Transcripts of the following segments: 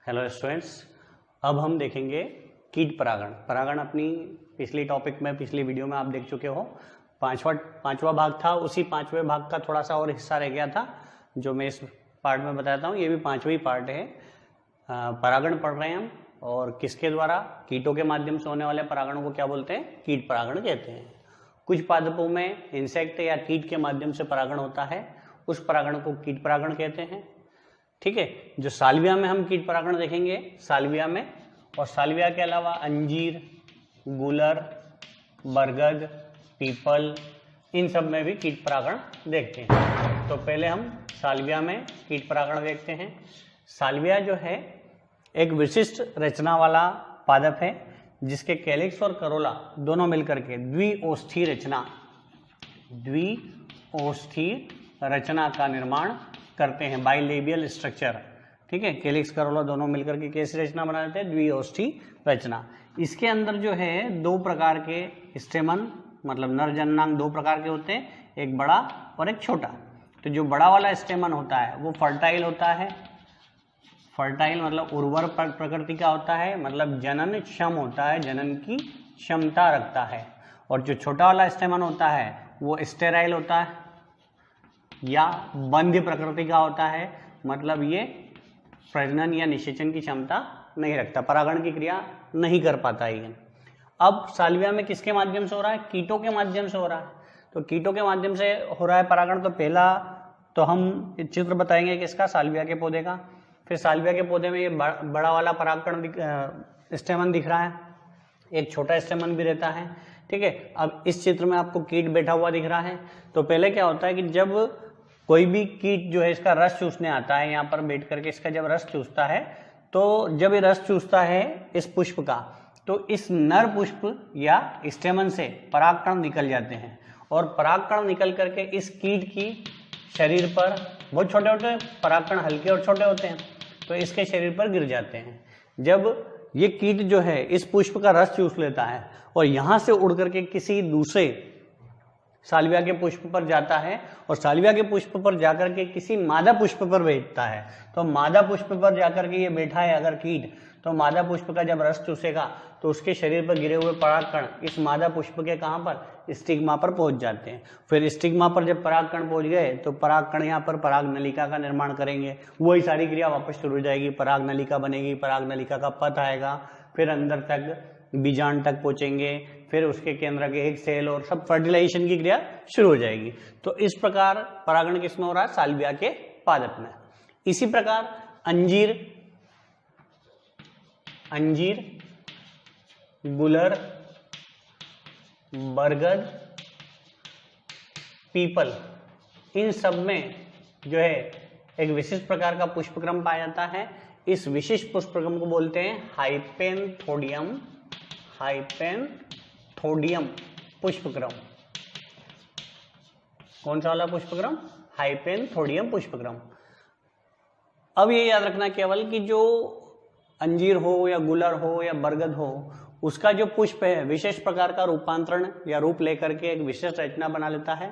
Hello students, अब हम देखेंगे कीट परागण। परागण अपनी पिछली टॉपिक में, पिछली वीडियो में आप देख चुके हो। पांचवा भाग था। उसी पांचवें भाग का थोड़ा सा और हिस्सा रह गया था जो मैं इस पार्ट में बताता हूँ। ये भी पांचवी पार्ट है। परागण पढ़ रहे हैं हम, और किसके द्वारा? कीटों के माध्यम से होने वाले परागण को क्या बोलते हैं? कीट परागण कहते हैं। कुछ पादपों में इंसेक्ट या कीट के माध्यम से परागण होता है, उस परागण को कीट परागण कहते हैं। ठीक है। जो साल्विया में हम कीट परागण देखेंगे, साल्विया में, और साल्विया के अलावा अंजीर, गुलर, बरगद, पीपल, इन सब में भी कीट परागण देखते हैं। तो पहले हम साल्विया में कीट परागण देखते हैं। साल्विया जो है एक विशिष्ट रचना वाला पादप है जिसके कैलिक्स और करोला दोनों मिलकर के द्विओष्ठी रचना का निर्माण करते हैं, बाइलेबियल स्ट्रक्चर। ठीक है। कैलिक्स करोला दोनों मिलकर के कैसी रचना बना देते हैं? द्विओष्ठी रचना। इसके अंदर जो है दो प्रकार के स्टेमन, मतलब नर जननांग दो प्रकार के होते हैं, एक बड़ा और एक छोटा। तो जो बड़ा वाला स्टेमन होता है वो फर्टाइल होता है। फर्टाइल मतलब उर्वर प्रकृति का होता है, मतलब जनन क्षम होता है, जनन की क्षमता रखता है। और जो छोटा वाला स्टेमन होता है वो स्टेराइल होता है या बंध्य प्रकृति का होता है, मतलब ये प्रजनन या निषेचन की क्षमता नहीं रखता, परागण की क्रिया नहीं कर पाता ये। अब साल्विया में किसके माध्यम से हो रहा है? कीटों के माध्यम से हो रहा है। तो कीटों के माध्यम से हो रहा है परागण। तो पहला तो हम चित्र बताएंगे किसका? साल्विया के पौधे का। फिर साल्विया के पौधे में ये बड़ा वाला परागण स्टेमन दिख रहा है, एक छोटा स्टेमन भी रहता है। ठीक है। अब इस चित्र में आपको कीट बैठा हुआ दिख रहा है। तो पहले क्या होता है कि जब कोई भी कीट जो है इसका रस चूसने आता है, यहाँ पर बैठ करके इसका जब रस चूसता है, तो जब ये रस चूसता है इस पुष्प का, तो इस नर पुष्प या स्टेमन से परागकण निकल जाते हैं, और परागकण निकल करके इस कीट की शरीर पर, बहुत छोटे होते हैं परागकण, हल्के और छोटे होते हैं, तो इसके शरीर पर गिर जाते हैं। जब ये कीट जो है इस पुष्प का रस चूस लेता है और यहाँ से उड़ करके किसी दूसरे साल्विया के पुष्प पर जाता है, और साल्विया के पुष्प पर जाकर के किसी मादा पुष्प पर बैठता है, तो मादा पुष्प पर जाकर के ये बैठा है अगर कीट, तो मादा पुष्प का जब रस चूसेगा तो उसके शरीर पर गिरे हुए परागकण इस मादा पुष्प के कहाँ पर? स्टिग्मा पर पहुंच जाते हैं। फिर स्टिग्मा पर जब परागकण पहुंच गए तो परागकण यहाँ पर पराग नलिका का निर्माण करेंगे, वही सारी क्रिया वापस शुरू हो जाएगी। पराग नलिका बनेगी, पराग नलिका का पथ आएगा, फिर अंदर तक बीजांड तक पहुंचेंगे, फिर उसके केंद्र के एक सेल, और सब फर्टिलाइजेशन की क्रिया शुरू हो जाएगी। तो इस प्रकार परागण किसमें हो रहा है? साल्विया के पादप में। इसी प्रकार अंजीर, गुलर, बरगद, पीपल, इन सब में जो है एक विशिष्ट प्रकार का पुष्पक्रम पाया जाता है। इस विशिष्ट पुष्पक्रम को बोलते हैं हाइपेनथोडियम पुष्पक्रम। कौन सा वाला पुष्पक्रम? हाइपेनथोडियम पुष्पक्रम। अब ये याद रखना केवल कि जो अंजीर हो या गुलर हो या बरगद हो, उसका जो पुष्प है विशेष प्रकार का रूपांतरण या रूप लेकर के एक विशेष रचना बना लेता है।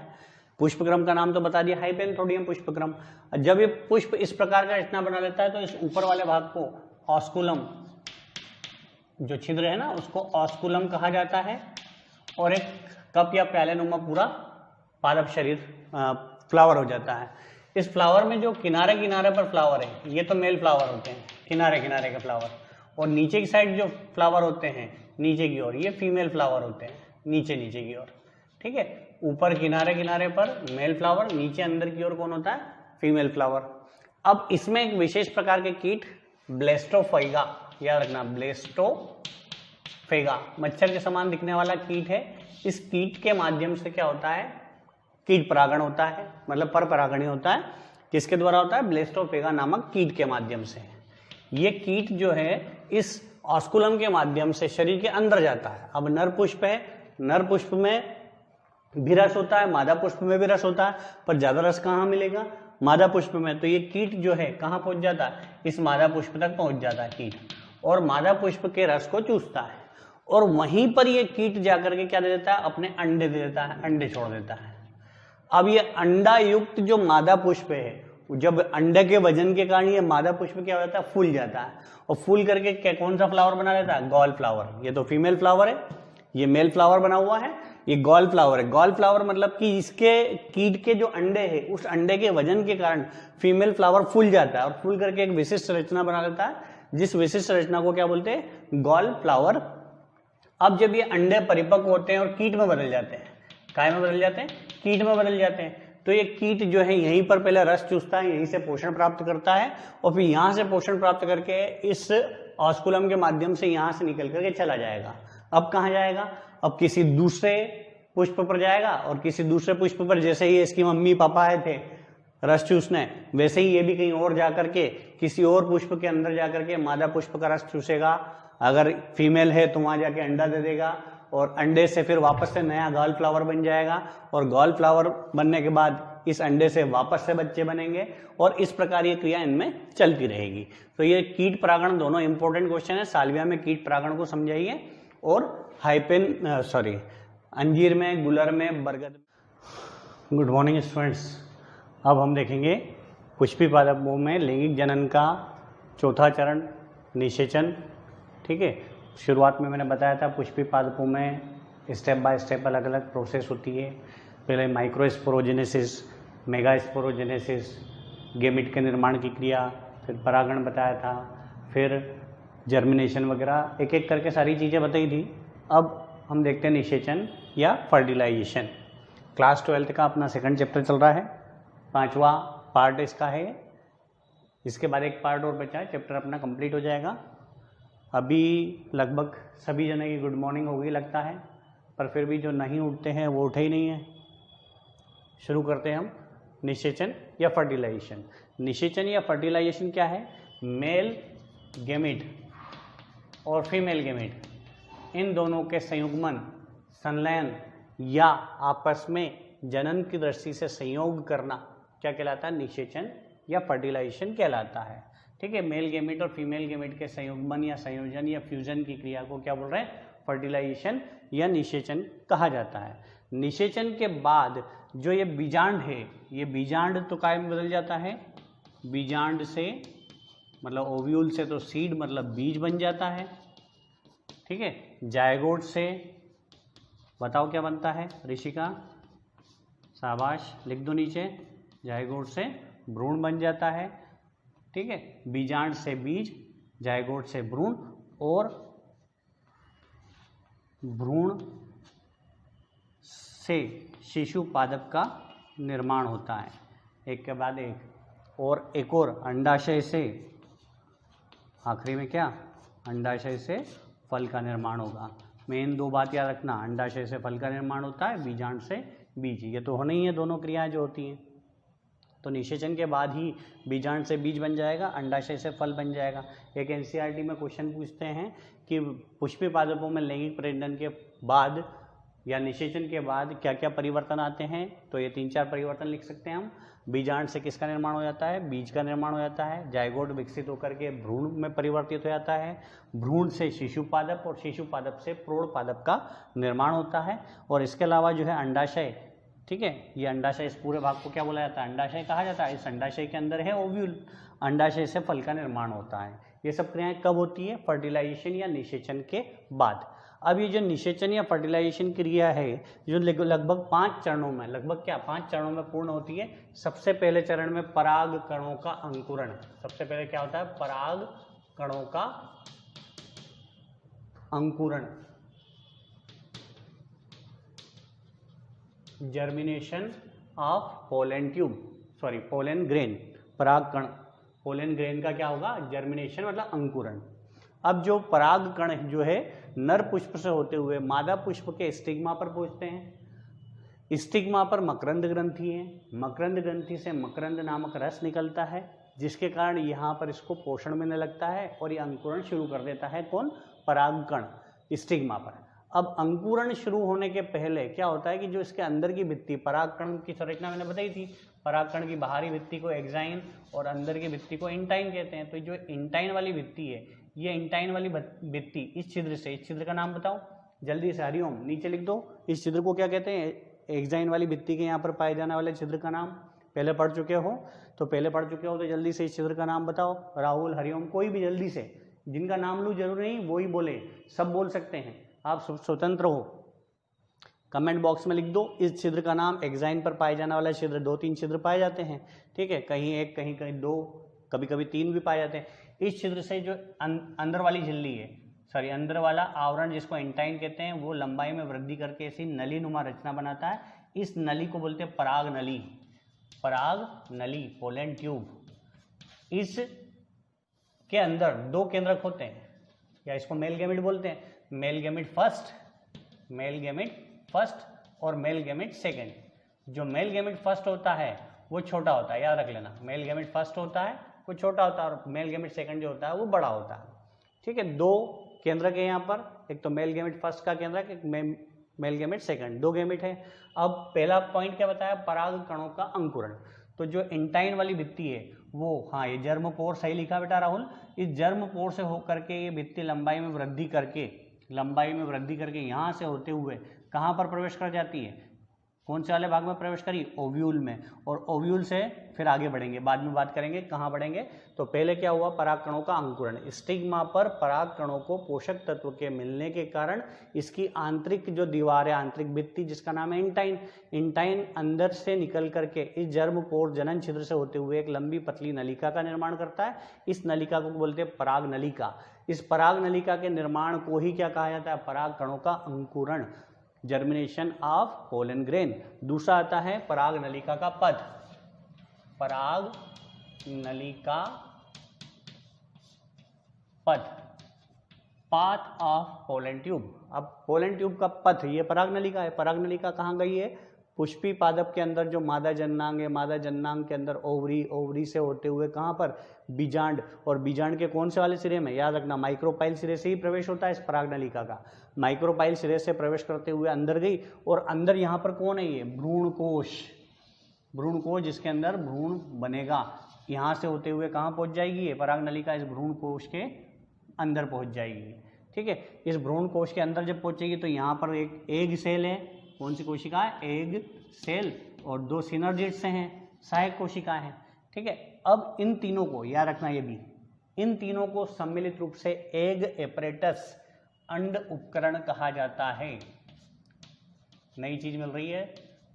पुष्पक्रम का नाम तो बता दिया, हाइपेनथोडियम पुष्पक्रम। जब ये पुष्प इस प्रकार का रचना बना लेता है तो इस ऊपर वाले भाग को ऑस्कुलम, जो छिद्र है ना, उसको ऑस्कुलम कहा जाता है, और एक कप या प्याले नुमा पूरा पादप शरीर फ्लावर हो जाता है। इस फ्लावर में जो किनारे किनारे पर फ्लावर है, ये तो मेल फ्लावर होते हैं, किनारे किनारे के फ्लावर, और नीचे की साइड जो फ्लावर होते हैं नीचे की ओर, ये फीमेल फ्लावर होते हैं, नीचे की ओर। ठीक है। ऊपर किनारे किनारे पर मेल फ्लावर, नीचे अंदर की ओर कौन होता है? Female flower. अब इसमें एक विशेष प्रकार के कीट ब्लेस्टोफेगा, याद रखना, ब्लेस्टोफेगा मच्छर के समान दिखने वाला कीट है। इस कीट के माध्यम से क्या होता है? कीट परागण होता है, मतलब पर परागणी होता है। किसके द्वारा होता है? ब्लेस्टोफेगा नामक कीट के माध्यम से। ये कीट जो है इस ऑस्कुलम के माध्यम से शरीर के अंदर जाता है। अब नर पुष्प है, नर पुष्प में भी रस होता है, मादा पुष्प में भी रस होता है, पर ज्यादा रस कहाँ मिलेगा? मादा पुष्प में। तो ये कीट जो है कहाँ पहुंच जाता है? इस मादा पुष्प तक पहुंच जाता है कीट, और मादा पुष्प के रस को चूसता है, और वहीं पर ये कीट जाकर के क्या दे देता है? अपने अंडे दे देता है, अंडे छोड़ देता है। अब ये अंडा युक्त जो मादा पुष्प है जब अंडे के वजन के कारण ये मादा पुष्प क्या हो जाता है, फूल जाता है, और फूल करके कौन सा फ्लावर बना लेता है, गॉल फ्लावर। ये तो फीमेल फ्लावर है, ये मेल फ्लावर बना हुआ है, ये गॉल फ्लावर है। गॉल फ्लावर मतलब कि इसके कीट के जो अंडे है, उस अंडे के वजन के कारण फीमेल फ्लावर फूल जाता है और फूल करके एक विशिष्ट रचना बना लेता है, जिस विशिष्ट रचना को क्या बोलते हैं, गॉल फ्लावर। अब जब ये अंडे परिपक्व होते हैं और कीट में बदल जाते हैं, काय में बदल जाते हैं, कीट में बदल जाते हैं, तो ये कीट जो है यहीं पर पहले रस चूसता है, यहीं से पोषण प्राप्त करता है, और फिर यहां से पोषण प्राप्त करके इस ऑस्कुलम के माध्यम से यहां से निकल करके चला जाएगा। अब कहां जाएगा, अब किसी दूसरे पुष्प पर जाएगा, और किसी दूसरे पुष्प पर जैसे ही इसकी मम्मी पापा आए थे रस चूसने, वैसे ही ये भी कहीं और जाकर के किसी और पुष्प के अंदर जाकर के मादा पुष्प का रस चूसेगा। अगर फीमेल है तो वहां जाके अंडा दे देगा, और अंडे से फिर वापस से नया गॉल फ्लावर बन जाएगा, और गॉल फ्लावर बनने के बाद इस अंडे से वापस से बच्चे बनेंगे, और इस प्रकार ये क्रिया इनमें चलती रहेगी। तो ये कीट परागण दोनों इंपॉर्टेंट क्वेश्चन है। साल्विया में कीट परागण को समझाइए, और अंजीर में, गुलर में, बरगद। Good morning students. अब हम देखेंगे पुष्पी पादपों में लैंगिक जनन का चौथा चरण, निषेचन। ठीक है, शुरुआत में मैंने बताया था पुष्पी पादपों में स्टेप बाय स्टेप अलग अलग प्रोसेस होती है। पहले माइक्रोस्पोरोजेनेसिस, मेगास्पोरोजेनेसिस, गेमिट के निर्माण की क्रिया, फिर परागण बताया था, फिर जर्मिनेशन वगैरह, एक एक करके सारी चीज़ें बताई थी। अब हम देखते हैं निषेचन या फर्टिलाइजेशन। क्लास 12th का अपना सेकंड चैप्टर चल रहा है, 5वां पार्ट इसका है। इसके बाद एक पार्ट और बचा है, चैप्टर अपना कंप्लीट हो जाएगा। अभी लगभग सभी जने की गुड मॉर्निंग हो गई लगता है, पर फिर भी जो नहीं उठते हैं वो उठे ही नहीं है। शुरू करते हैं हम निषेचन या फर्टिलाइजेशन। निषेचन या फर्टिलाइजेशन क्या है, मेल गेमिट और फीमेल गेमिट, इन दोनों के संयुग्मन, संलयन या आपस में जनन की दृष्टि से संयोग करना क्या कहलाता है, निषेचन या फर्टिलाइजेशन कहलाता है। ठीक है, मेल गेमिट और फीमेल गेमिट के संयुग्मन या संयोजन या फ्यूजन की क्रिया को क्या बोल रहे हैं, फर्टिलाइजेशन या निषेचन कहा जाता है। निषेचन के बाद जो ये बीजांड है, ये बीजांड तो काय में बदल जाता है, बीजांड से मतलब ओव्यूल से तो सीड मतलब बीज बन जाता है। ठीक है, जायगोट से बताओ क्या बनता है, ऋषिका, शाबाश, लिख दो नीचे, जायगोट से भ्रूण बन जाता है। ठीक है, बीजांड से बीज, जायगोट से भ्रूण, और भ्रूण से शिशु पादप का निर्माण होता है, एक के बाद एक। और एक और अंडाशय से, आखिरी में क्या, अंडाशय से फल का निर्माण होगा। मेन दो बात याद रखना, अंडाशय से फल का निर्माण होता है, बीजांड से बीज, ये तो होनी ही है दोनों क्रियाएं जो होती हैं। तो निषेचन के बाद ही बीजांड से बीज बन जाएगा, अंडाशय से फल बन जाएगा। एक एनसीईआरटी में क्वेश्चन पूछते हैं कि पुष्पी पादपों में लैंगिक प्रजनन के बाद या निषेचन के बाद क्या क्या परिवर्तन आते हैं, तो ये 3-4 परिवर्तन लिख सकते हैं हम। बीजांड से किसका निर्माण हो जाता है, बीज का निर्माण हो जाता है। जायगोट विकसित होकर के भ्रूण में परिवर्तित हो जाता है, भ्रूण से शिशु पादप, और शिशु पादप से प्रौढ़ पादप का निर्माण होता है। और इसके अलावा जो है अंडाशय, ठीक है, ये अंडाशय, इस पूरे भाग को क्या बोला जाता है, अंडाशय कहा जाता है। इस अंडाशय के अंदर है ओव्यूल, अंडाशय से फल का निर्माण होता है। ये सब क्रियाएं कब होती है, फर्टिलाइजेशन या निषेचन के बाद। अब ये जो निषेचन या फर्टिलाइजेशन क्रिया है जो लगभग 5 चरणों में, लगभग क्या 5 चरणों में पूर्ण होती है। सबसे पहले चरण में पराग कणों का अंकुरण, सबसे पहले क्या होता है, पराग कणों का अंकुरण, germination of pollen tube, sorry pollen grain, पराग कण, पोलन ग्रेन का क्या होगा, जर्मिनेशन मतलब अंकुरण। अब जो पराग कण जो है नर पुष्प से होते हुए मादा पुष्प के स्टिग्मा पर पहुंचते हैं। स्टिग्मा पर मकरंद ग्रंथि है, मकरंद ग्रंथि से मकरंद नामक रस निकलता है, जिसके कारण यहाँ पर इसको पोषण मिलने लगता है और ये अंकुरण शुरू कर देता है। कौन, पराग कण स्टिग्मा पर। अब अंकुरण शुरू होने के पहले क्या होता है कि जो इसके अंदर की भित्ति, परागकण की संरचना मैंने बताई थी, परागकण की बाहरी भित्ति को एक्साइन और अंदर की भित्ति को इंटाइन कहते हैं। तो जो इंटाइन वाली भित्ति है, ये इंटाइन वाली भित्ति इस छिद्र से, इस छिद्र का नाम बताओ जल्दी से, हरिओम, नीचे लिख दो। इस छिद्र को क्या कहते हैं, एक्साइन वाली भित्ति के यहाँ पर पाए जाने वाले छिद्र का नाम पहले पढ़ चुके हो तो जल्दी से इस छिद्र का नाम बताओ। राहुल, हरिओम, कोई भी जल्दी से, जिनका नाम लूँ जरूरी नहीं वो ही बोले, सब बोल सकते हैं, आप स्वतंत्र हो। कमेंट बॉक्स में लिख दो इस छिद्र का नाम। एक्साइन पर पाए जाने वाला छिद्र 2-3 छिद्र पाए जाते हैं, ठीक है, कहीं 1 कहीं 2, कभी कभी 3 भी पाए जाते हैं। इस छिद्र से जो अंदर वाली झिल्ली है, सॉरी अंदर वाला आवरण जिसको इंटाइन कहते हैं, वो लंबाई में वृद्धि करके ऐसी नली नुमा रचना बनाता है। इस नली को बोलते हैं पराग नली, पराग नली, पोलन ट्यूब। इस के अंदर 2 केंद्रक होते हैं, या इसको मेल गैमेट बोलते हैं, मेल गैमेट फर्स्ट और मेल गैमेट सेकंड। जो मेल गैमेट फर्स्ट होता है वो छोटा होता है, याद रख लेना, मेल गैमेट फर्स्ट होता है वो छोटा होता है और मेल गैमेट सेकंड जो होता है वो बड़ा होता है, ठीक है। 2 केंद्रक है यहाँ पर, एक तो मेल गैमेट फर्स्ट का केंद्रक, एक मेल गैमेट सेकंड, 2 गैमेट है। अब पहला पॉइंट क्या बताया, पराग कणों का अंकुरण। तो जो इंटाइन वाली भित्ति है वो, हाँ ये जर्म पोर, सही लिखा बेटा राहुल, इस जर्म पोर से होकर के ये भित्ति लंबाई में वृद्धि करके यहाँ से होते हुए कहाँ पर प्रवेश कर जाती है, कौन से वाले भाग में प्रवेश करी, ओव्यूल में, और ओव्यूल से फिर आगे बढ़ेंगे, बाद में बात करेंगे कहाँ बढ़ेंगे। तो पहले क्या हुआ, पराग कणों का अंकुरण। स्टिग्मा पर पराग कणों को पोषक तत्व के मिलने के कारण इसकी आंतरिक जो दीवार है, आंतरिक भित्ति जिसका नाम है इंटाइन अंदर से निकल करके इस जर्म पोर जनन छिद्र से होते हुए एक लंबी पतली नलिका का निर्माण करता है। इस नलिका को बोलते हैं पराग नलिका। इस पराग नलिका के निर्माण को ही क्या कहा जाता है, पराग कणों का अंकुरण, जर्मिनेशन ऑफ पोलन ग्रेन। दूसरा आता है पराग नलिका का पथ, पराग नलिका पथ, पाथ ऑफ पोलन ट्यूब। अब पोलन ट्यूब का पथ, ये पराग नलिका है। पराग नलिका कहाँ गई है, पुष्पी पादप के अंदर जो मादा जननांग है, मादा जननांग के अंदर ओवरी, ओवरी से होते हुए कहाँ पर, बीजांड, और बीजांड के कौन से वाले सिरे में, याद रखना माइक्रोपाइल सिरे से ही प्रवेश होता है इस पराग नलिका का। माइक्रोपाइल सिरे से प्रवेश करते हुए अंदर गई, और अंदर यहाँ पर कौन है, ये भ्रूणकोश, भ्रूणकोश जिसके अंदर भ्रूण बनेगा, यहाँ से होते हुए कहाँ पहुँच जाएगी, ये पराग नलिका इस भ्रूणकोश के अंदर पहुँच जाएगी, ठीक है। इस भ्रूणकोश के अंदर जब पहुँचेगी तो यहाँ पर एक एग सेल है, कौन सी कोशिका है, एग सेल, और 2 सिनर्जिड्स से हैं, सहायक कोशिका है, ठीक है। अब इन तीनों को याद रखना, ये भी, इन तीनों को सम्मिलित रूप से एग एपरेटस, अंड उपकरण कहा जाता है। नई चीज मिल रही है,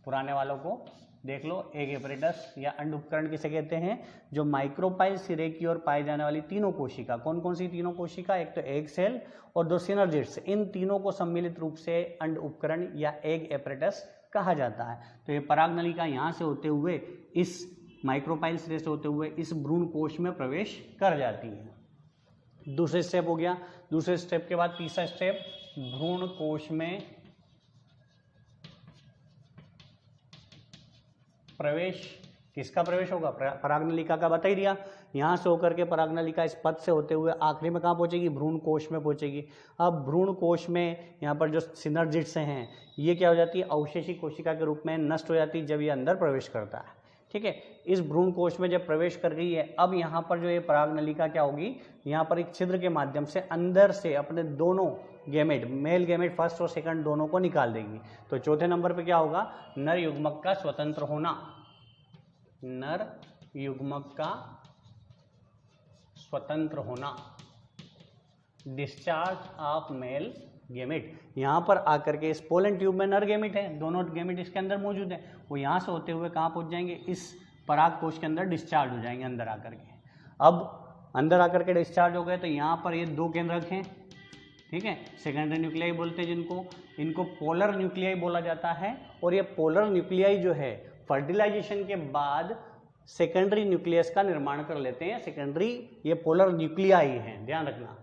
पुराने वालों को देख लो। एग एपरेटस या अंड उपकरण किसे कहते हैं, जो माइक्रोपाइल सिरे की ओर पाए जाने वाली तीनों कोशिका, कौन कौन सी तीनों कोशिका, एक तो एग सेल और 2 सिनर्जिड्स, इन तीनों को सम्मिलित रूप से अंड उपकरण या एग एपरेटस कहा जाता है। तो ये पराग नलिका यहाँ से होते हुए, इस माइक्रोपाइल सिरे से होते हुए इस भ्रूण कोश में प्रवेश कर जाती है। दूसरे स्टेप हो गया। दूसरे स्टेप के बाद तीसरा स्टेप, भ्रूण कोश में प्रवेश। किसका प्रवेश होगा, पराग नलिका का बता ही दिया। यहाँ से होकर के पराग नलिका इस पथ से होते हुए आखिरी में कहाँ पहुँचेगी, भ्रूण कोश में पहुँचेगी। अब भ्रूण कोश में यहाँ पर जो सिनर्जिड्स हैं, ये क्या हो जाती है, अवशेषी कोशिका के रूप में नष्ट हो जाती है जब ये अंदर प्रवेश करता है, ठीक है। इस भ्रूण कोश में जब प्रवेश कर गई है, अब यहाँ पर जो ये पराग नलिका क्या होगी, यहाँ पर एक छिद्र के माध्यम से अंदर से अपने दोनों गैमेट, मेल गैमेट फर्स्ट और सेकंड दोनों को निकाल देगी। तो चौथे नंबर पे क्या होगा, नर युग्मक का स्वतंत्र होना, नर युग्मक का स्वतंत्र होना, डिस्चार्ज ऑफ मेल गैमेट। यहाँ पर आकर के इस पोलन ट्यूब में नर गैमेट है, दोनों गैमेट इसके अंदर मौजूद है, वो यहाँ से होते हुए कहाँ पहुँच जाएंगे, इस पराग कोश के अंदर डिस्चार्ज हो जाएंगे अंदर आकर के। अब अंदर आकर के डिस्चार्ज हो गए तो यहाँ पर ये 2 केंद्रक हैं, ठीक है, सेकेंडरी न्यूक्लियाई बोलते हैं जिनको, इनको पोलर न्यूक्लियाई बोला जाता है। और ये पोलर न्यूक्लियाई जो है फर्टिलाइजेशन के बाद सेकेंडरी न्यूक्लियस का निर्माण कर लेते हैं। सेकेंडरी ये पोलर न्यूक्लियाई हैं, ध्यान रखना।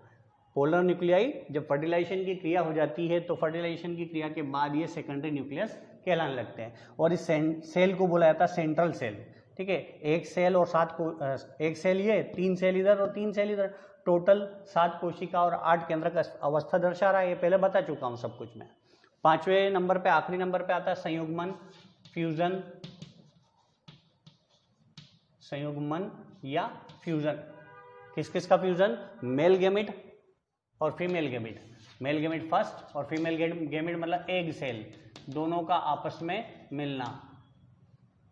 पोलर न्यूक्लियाई जब फर्टिलाइजेशन की क्रिया हो जाती है तो फर्टिलाइजेशन की क्रिया के बाद ये सेकेंडरी न्यूक्लियस कहलाने लगते हैं। और इस सेल को बोला जाता है सेंट्रल सेल, ठीक है। एक सेल और 7 को, एक सेल ये, 3 सेल इधर और 3 सेल इधर, टोटल 7 कोशिका और 8 केंद्रक अवस्था दर्शा रहा है। ये पहले बता चुका हूँ सब कुछ मैं। 5वें नंबर पे, आखिरी नंबर पे आता है संयुग्मन, फ्यूजन, संयुग्मन या फ्यूजन। किस किस का फ्यूजन, मेल गैमेट और female gamete, male gamete first और फीमेल गैमेट मतलब एग सेल, दोनों का आपस में मिलना,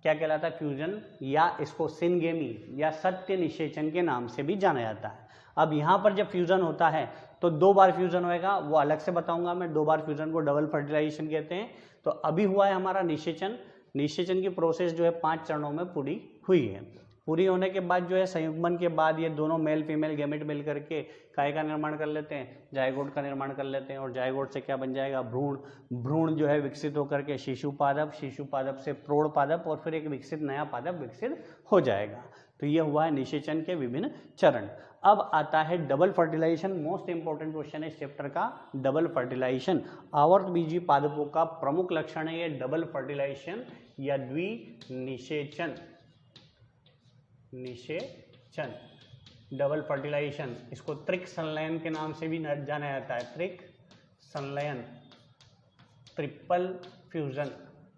क्या कहलाता है, फ्यूजन, या इसको सिनगेमी या सत्य निषेचन के नाम से भी जाना जाता है। अब यहाँ पर जब फ्यूजन होता है तो 2 बार फ्यूजन होएगा, वो अलग से बताऊंगा मैं। 2 बार फ्यूजन को डबल फर्टिलाइजेशन कहते हैं। तो अभी हुआ है हमारा निषेचन। निषेचन की प्रोसेस जो है 5 चरणों में पूरी हुई है। पूरी होने के बाद जो है संयुग्मन के बाद ये दोनों मेल फीमेल गैमेट मिल करके काय का निर्माण कर लेते हैं, जायगोट का निर्माण कर लेते हैं। और जायगोट से क्या बन जाएगा, भ्रूण। भ्रूण जो है विकसित होकर के शिशु पादप, शिशु पादप से प्रौढ़ पादप, और फिर एक विकसित नया पादप विकसित हो जाएगा। तो ये हुआ है निषेचन के विभिन्न चरण। अब आता है double fertilisation. Most important question है इस चैप्टर का, डबल फर्टिलाइजेशन। आवर्तबीजी पादपों का प्रमुख लक्षण है ये डबल फर्टिलाइजेशन या द्विनिषेचन। निषेचन, डबल फर्टिलाइजेशन, इसको त्रिक संलयन के नाम से भी जाना जाता है। त्रिक संलयन, ट्रिपल फ्यूजन,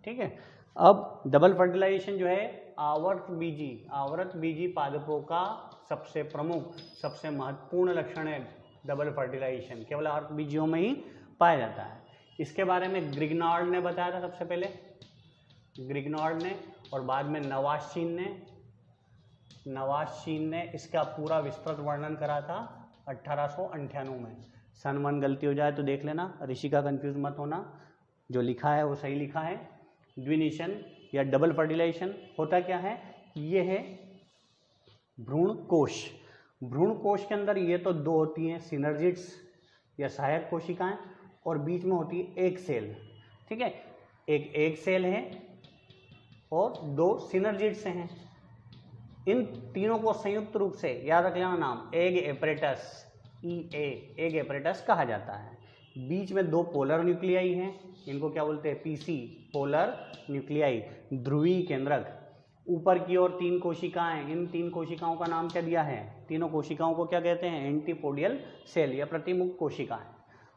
ठीक है। अब डबल फर्टिलाइजेशन जो है आवर्तबीजी पादपों का सबसे प्रमुख, सबसे महत्वपूर्ण लक्षण है डबल फर्टिलाइजेशन। केवल आवर्तबीजियों में ही पाया जाता है। इसके बारे में ग्रिग्नार्ड ने बताया था सबसे पहले, ग्रिग्नार्ड ने, और बाद में नवाज़-चीन ने इसका पूरा विस्तृत वर्णन करा था 1898 में। सन 1 गलती हो जाए तो देख लेना, ऋषि का कंफ्यूज मत होना, जो लिखा है वो सही लिखा है। द्विनिषेचन या डबल फर्टिलाइजेशन होता क्या है, ये है भ्रूण कोश। भ्रूण कोश के अंदर ये तो 2 होती हैं सिनर्जिड्स या सहायक कोशिकाएं, और बीच में होती है एक सेल, ठीक है। एक एग सेल है और 2 सिनर्जिड्स हैं। इन तीनों को संयुक्त रूप से याद रख लेना नाम, एग एपरेटस, एग एपरेटस कहा जाता है। बीच में 2 पोलर न्यूक्लियाई हैं, इनको क्या बोलते हैं, पीसी, पोलर न्यूक्लियाई, ध्रुवीय केंद्रक। ऊपर की ओर 3 कोशिकाएं, इन 3 कोशिकाओं का नाम क्या दिया है, तीनों कोशिकाओं को क्या कहते हैं, एंटीपोडियल सेल या प्रतिमुख कोशिकाएं।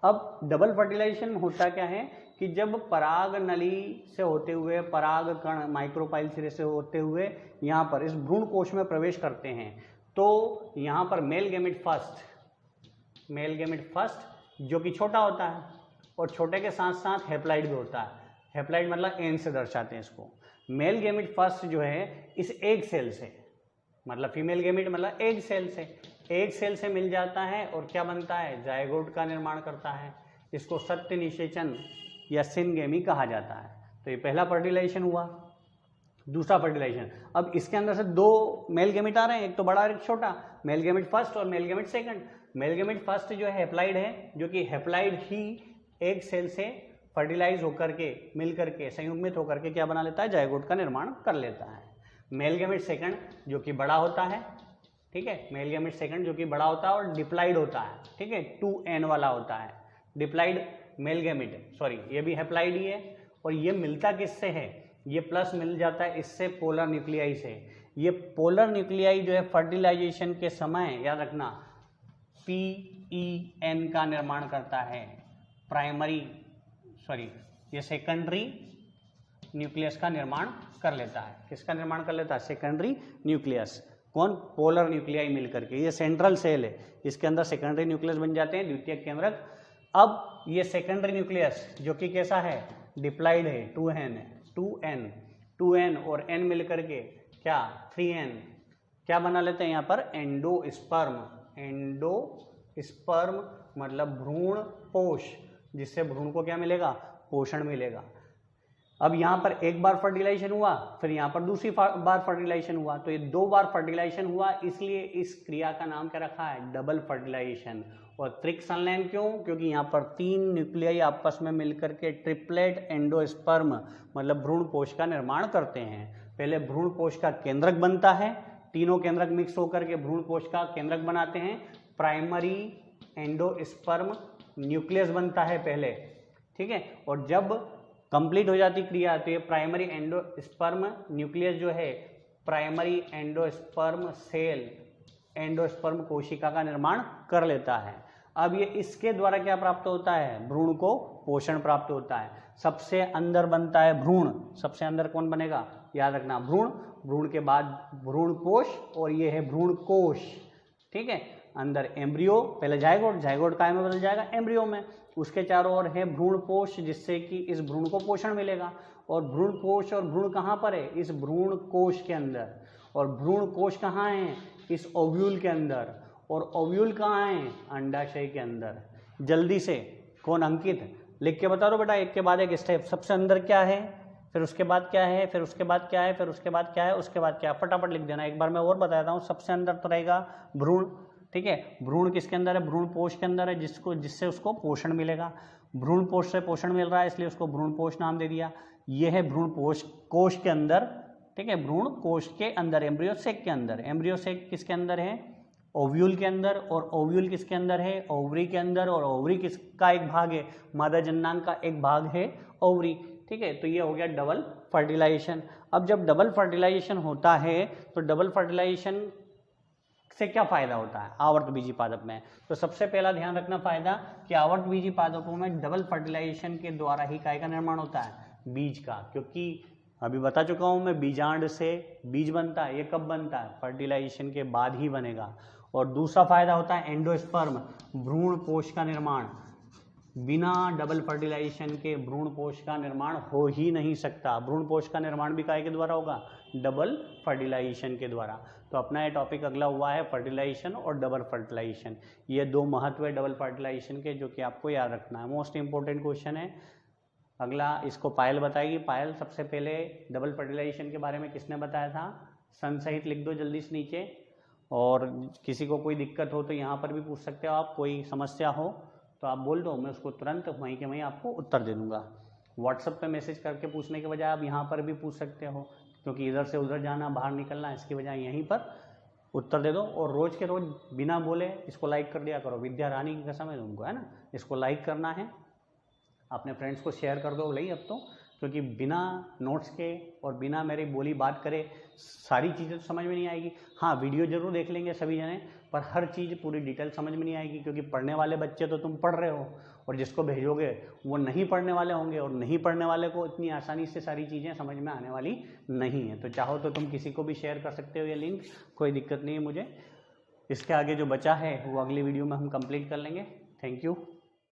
अब डबल फर्टिलाइजेशन में होता क्या है कि जब पराग नली से होते हुए, पराग कण माइक्रोपाइल सिरे से होते हुए यहाँ पर इस भ्रूण कोश में प्रवेश करते हैं, तो यहाँ पर मेल गैमेट फर्स्ट जो कि छोटा होता है, और छोटे के साथ साथ हैप्लाइड भी होता है। हैप्लाइड मतलब एन से दर्शाते हैं इसको। मेल गैमेट फर्स्ट जो है इस एग सेल से, मतलब फीमेल गैमेट मतलब एग सेल से मिल जाता है, और क्या बनता है, जायगोट का निर्माण करता है। इसको सत्य निषेचन या सिनगेमी कहा जाता है। तो ये पहला फर्टिलाइजेशन हुआ। दूसरा फर्टिलाइजेशन, अब इसके अंदर से 2 मेल गैमेट आ रहे हैं, एक तो बड़ा और एक छोटा, मेल गैमेट फर्स्ट और male gamete second. Male gamete first जो है हैप्लाइड है, जो कि हैप्लाइड ही एग सेल से फर्टिलाइज होकर के, मिल करके, संयुग्मित होकर के क्या बना लेता है, जायगोट का निर्माण कर लेता है। मेल गैमेट सेकंड जो कि बड़ा होता है, ठीक है, मेल गैमेट सेकंड जो कि बड़ा होता है और डिप्लाइड होता है, ठीक है, 2n वाला होता है डिप्लाइड मेल गैमेट, सॉरी ये भी हैप्लाइड ही है। और ये मिलता किससे है, ये प्लस मिल जाता है इससे पोलर न्यूक्लियाई से। ये पोलर न्यूक्लियाई जो है फर्टिलाइजेशन के समय याद रखना PEN का निर्माण करता है, ये सेकेंडरी न्यूक्लियस का निर्माण कर लेता है। किसका निर्माण कर लेता है, सेकेंडरी न्यूक्लियस। कौन, पोलर न्यूक्लियाई मिलकर के। ये सेंट्रल सेल है, इसके अंदर सेकेंडरी न्यूक्लियस बन जाते हैं, द्वितीयक केंद्रक। अब ये सेकेंडरी न्यूक्लियस जो कि कैसा है, डिप्लाइड है, 2n और n मिलकर के क्या 3n क्या बना लेते हैं यहाँ पर, एंडोस्पर्म मतलब भ्रूण पोष, जिससे भ्रूण को क्या मिलेगा, पोषण मिलेगा। अब यहाँ पर एक बार फर्टिलाइजेशन हुआ, फिर यहाँ पर दूसरी बार फर्टिलाइजेशन हुआ, तो ये 2 बार फर्टिलाइजेशन हुआ, इसलिए इस क्रिया का नाम क्या रखा है, डबल फर्टिलाइजेशन। और त्रिक संलयन क्यों, क्योंकि यहाँ पर 3 न्यूक्लियाई आपस में मिलकर के ट्रिपलेट एंडोस्पर्म मतलब भ्रूण कोश का निर्माण करते हैं। पहले भ्रूण कोश का केंद्रक बनता है, तीनों केंद्रक मिक्स होकर के भ्रूण कोश का केंद्रक बनाते हैं। प्राइमरी एंडोस्पर्म न्यूक्लियस बनता है पहले, ठीक है, और जब कंप्लीट हो जाती क्रिया तो ये प्राइमरी एंडोस्पर्म न्यूक्लियस जो है प्राइमरी एंडोस्पर्म सेल, एंडोस्पर्म कोशिका का निर्माण कर लेता है। अब ये इसके द्वारा क्या प्राप्त होता है, भ्रूण को पोषण प्राप्त होता है। सबसे अंदर बनता है भ्रूण, सबसे अंदर कौन बनेगा, याद रखना भ्रूण, भ्रूण के बाद भ्रूण कोश, और ये है भ्रूण कोश, ठीक है। अंदर एम्ब्रियो, पहले जायगोट काय में बदल जाएगा, एम्ब्रियो में। उसके चारों ओर है भ्रूण पोष, जिससे कि इस भ्रूण को पोषण मिलेगा। और भ्रूण कोश, और भ्रूण कहाँ पर है? इस भ्रूण कोश के अंदर। और भ्रूण कोश कहाँ है? इस ओव्यूल के अंदर। और ओव्यूल कहाँ है? अंडाशय के अंदर। जल्दी से कौन? अंकित लिख के बता दो बेटा, एक के बाद एक स्टेप। सबसे अंदर क्या है, फिर उसके बाद क्या है, फिर उसके बाद क्या है, फिर उसके बाद क्या है, उसके बाद क्या है, फटाफट लिख देना। एक बार मैं और बताता हूँ। सबसे अंदर तो रहेगा भ्रूण, ठीक है। भ्रूण किसके अंदर है? भ्रूण कोश के अंदर है, जिससे उसको पोषण मिलेगा। भ्रूण कोश से पोषण मिल रहा है, इसलिए उसको भ्रूण कोश नाम दे दिया। यह है भ्रूण कोश के अंदर, ठीक है। भ्रूण कोश के अंदर, एम्ब्रियो सेक के अंदर। एम्ब्रियो सेक किसके अंदर है? ओव्यूल के अंदर। और ओव्यूल किसके अंदर है? ओवरी के अंदर। और ओवरी किसका एक भाग है? मादा जननांग का एक भाग है ओवरी, ठीक है। तो ये हो गया डबल फर्टिलाइजेशन। अब जब डबल फर्टिलाइजेशन होता है तो डबल फर्टिलाइजेशन से क्या फायदा होता है आवर्तबीजी पादप में? तो सबसे पहला ध्यान रखना फायदा कि आवर्तबीजी पादपों में डबल फर्टिलाइजेशन के द्वारा ही काय का निर्माण होता है? बीज का। क्योंकि अभी बता चुका हूं मैं, बीजांड से बीज बनता है। ये कब बनता है? फर्टिलाइजेशन के बाद ही बनेगा। और दूसरा फायदा होता है एंडोस्पर्म, भ्रूण कोश का निर्माण। बिना डबल फर्टिलाइजेशन के भ्रूण कोश का निर्माण हो ही नहीं सकता। भ्रूण कोश का निर्माण भी काय के द्वारा होगा? डबल फर्टिलाइजेशन के द्वारा। तो अपना ये टॉपिक अगला हुआ है फर्टिलाइजेशन और डबल फर्टिलाइजेशन। ये दो महत्व है डबल फर्टिलाइजेशन के, जो कि आपको याद रखना है। मोस्ट इंपॉर्टेंट क्वेश्चन है। अगला इसको पायल बताएगी। पायल, सबसे पहले डबल फर्टिलाइजेशन के बारे में किसने बताया था? सन सहित लिख दो जल्दी से नीचे। और किसी को कोई दिक्कत हो तो यहाँ पर भी पूछ सकते हो आप। कोई समस्या हो तो आप बोल दो, मैं उसको तुरंत वहीं के वहीं आपको उत्तर दे दूंगा। व्हाट्सएप पे मैसेज करके पूछने के बजाय आप यहाँ पर भी पूछ सकते हो, क्योंकि इधर से उधर जाना, बाहर निकलना, इसकी बजाय यहीं पर उत्तर दे दो। और रोज के रोज बिना बोले इसको लाइक कर दिया करो। विद्या रानी की कसम है तुमको, है ना। इसको लाइक करना है, अपने फ्रेंड्स को शेयर कर दो भाई अब तो, क्योंकि बिना नोट्स के और बिना मेरी बोली बात करे सारी चीज़ें तो समझ में नहीं आएगी। हाँ, वीडियो जरूर देख लेंगे सभी जने, पर हर चीज़ पूरी डिटेल समझ में नहीं आएगी, क्योंकि पढ़ने वाले बच्चे तो तुम पढ़ रहे हो और जिसको भेजोगे वो नहीं पढ़ने वाले होंगे, और नहीं पढ़ने वाले को इतनी आसानी से सारी चीज़ें समझ में आने वाली नहीं है। तो चाहो तो तुम किसी को भी शेयर कर सकते हो ये लिंक, कोई दिक्कत नहीं है मुझे। इसके आगे जो बचा है वो अगली वीडियो में हम कंप्लीट कर लेंगे। Thank you.